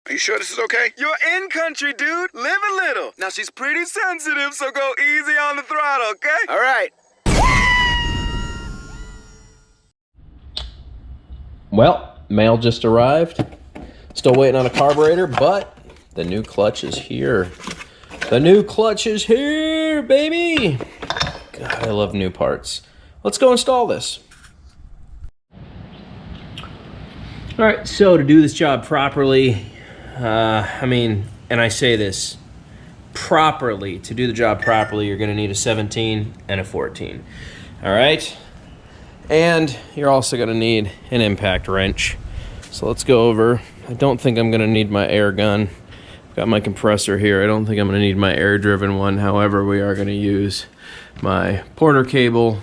Are you sure this is okay? You're in country, dude. Live a little. Now, she's pretty sensitive, so go easy on the throttle, okay? All right. Well, mail just arrived. Still waiting on a carburetor, but the new clutch is here. The new clutch is here, baby. God, I love new parts. Let's go install this. All right, so to do this job properly, and I say this properly, to do the job properly, you're gonna need a 17 and a 14, all right? And you're also gonna need an impact wrench. So let's go over. I don't think I'm gonna need my air gun. I've got my compressor here. I don't think I'm gonna need my air-driven one. However, we are gonna use my Porter cable,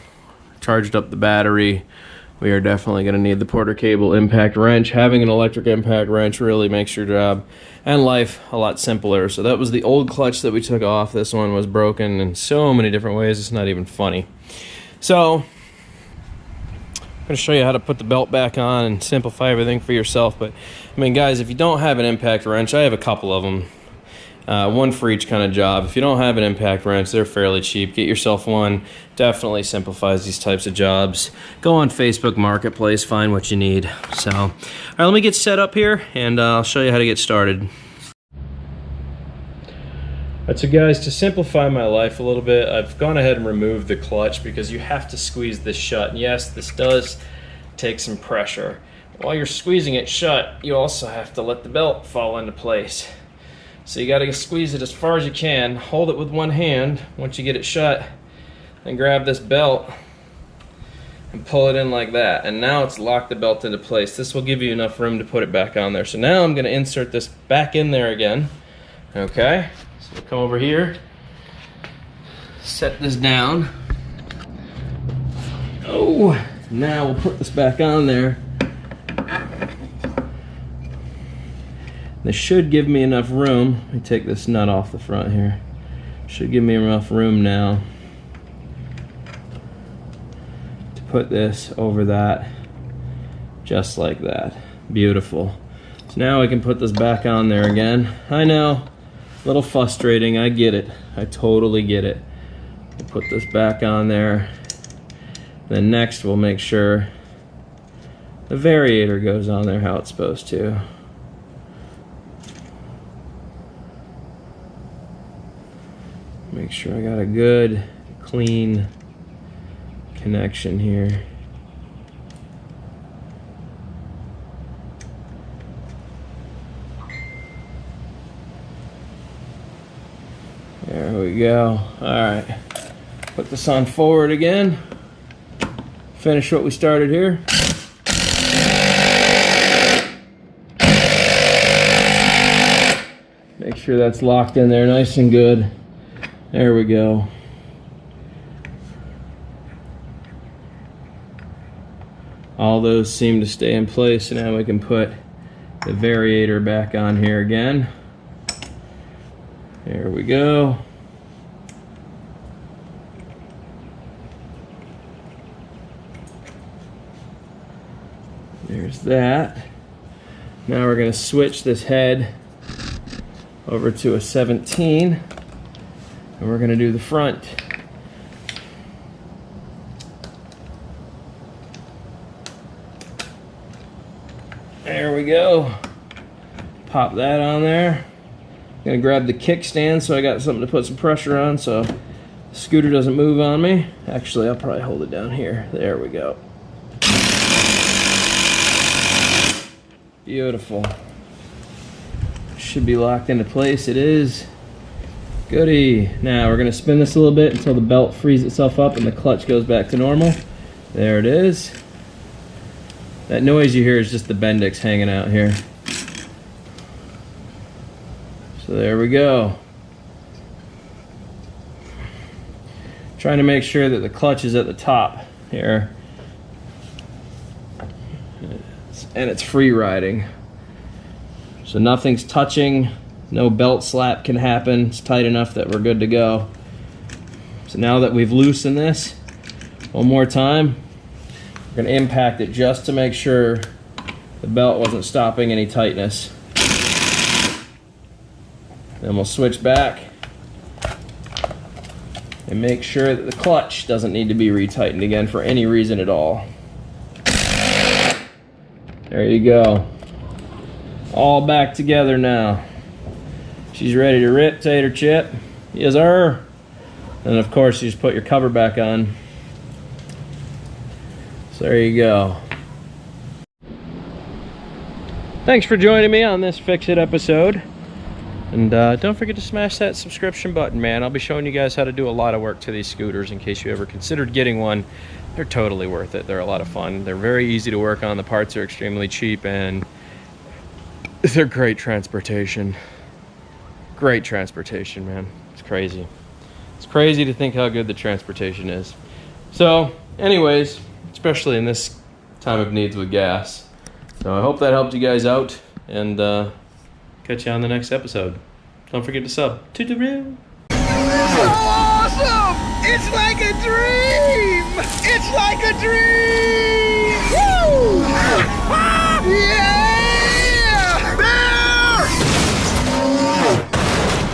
charged up the battery. We are definitely gonna need the Porter cable impact wrench. Having an electric impact wrench really makes your job and life a lot simpler. So that was the old clutch that we took off. This one was broken in so many different ways, it's not even funny. So, I'm going to show you how to put the belt back on and simplify everything for yourself. But I mean, guys, if you don't have an impact wrench, I have a couple of them, one for each kind of job. If you don't have an impact wrench, they're fairly cheap. Get yourself one. Definitely simplifies these types of jobs. Go on Facebook Marketplace, find what you need. So, all right, let me get set up here, and I'll show you how to get started. Alright, so guys, to simplify my life a little bit, I've gone ahead and removed the clutch because you have to squeeze this shut. And yes, this does take some pressure. While you're squeezing it shut, you also have to let the belt fall into place. So you gotta squeeze it as far as you can, hold it with one hand once you get it shut, then grab this belt and pull it in like that. And now it's locked the belt into place. This will give you enough room to put it back on there. So now I'm gonna insert this back in there again, okay? So come over here, set this down. Oh, now we'll put this back on there. This should give me enough room. Let me take this nut off the front here. Should give me enough room now to put this over that, just like that. Beautiful. So now I can put this back on there again. I know. A little frustrating, I get it. I totally get it. We'll put this back on there. Then next we'll make sure the variator goes on there how it's supposed to. Make sure I got a good, clean connection here. There we go. Alright. Put this on forward again. Finish what we started here. Make sure that's locked in there nice and good. There we go. All those seem to stay in place, so now we can put the variator back on here again. There we go. There's that. Now we're going to switch this head over to a 17, and we're going to do the front. There we go. Pop that on there. I'm gonna grab the kickstand so I got something to put some pressure on so the scooter doesn't move on me. Actually, I'll probably hold it down here. There we go. Beautiful. Should be locked into place. It is. Goody. Now we're gonna spin this a little bit until the belt frees itself up and the clutch goes back to normal. There it is. That noise you hear is just the Bendix hanging out here. So there we go. Trying to make sure that the clutch is at the top here. And it's free riding. So nothing's touching, no belt slap can happen. It's tight enough that we're good to go. So now that we've loosened this, one more time, we're gonna impact it just to make sure the belt wasn't stopping any tightness. Then we'll switch back and make sure that the clutch doesn't need to be retightened again for any reason at all. There you go. All back together now. She's ready to rip, tater chip. Yes, sir. And of course, you just put your cover back on. So there you go. Thanks for joining me on this Fix It episode. And don't forget to smash that subscription button, man. I'll be showing you guys how to do a lot of work to these scooters in case you ever considered getting one. They're totally worth it. They're a lot of fun. They're very easy to work on. The parts are extremely cheap, and they're great transportation. Great transportation, man. It's crazy. It's crazy to think how good the transportation is. So, anyways, especially in this time of needs with gas. So I hope that helped you guys out, and catch you on the next episode. Don't forget to sub. Toot-a-roo. So awesome! It's like a dream! It's like a dream!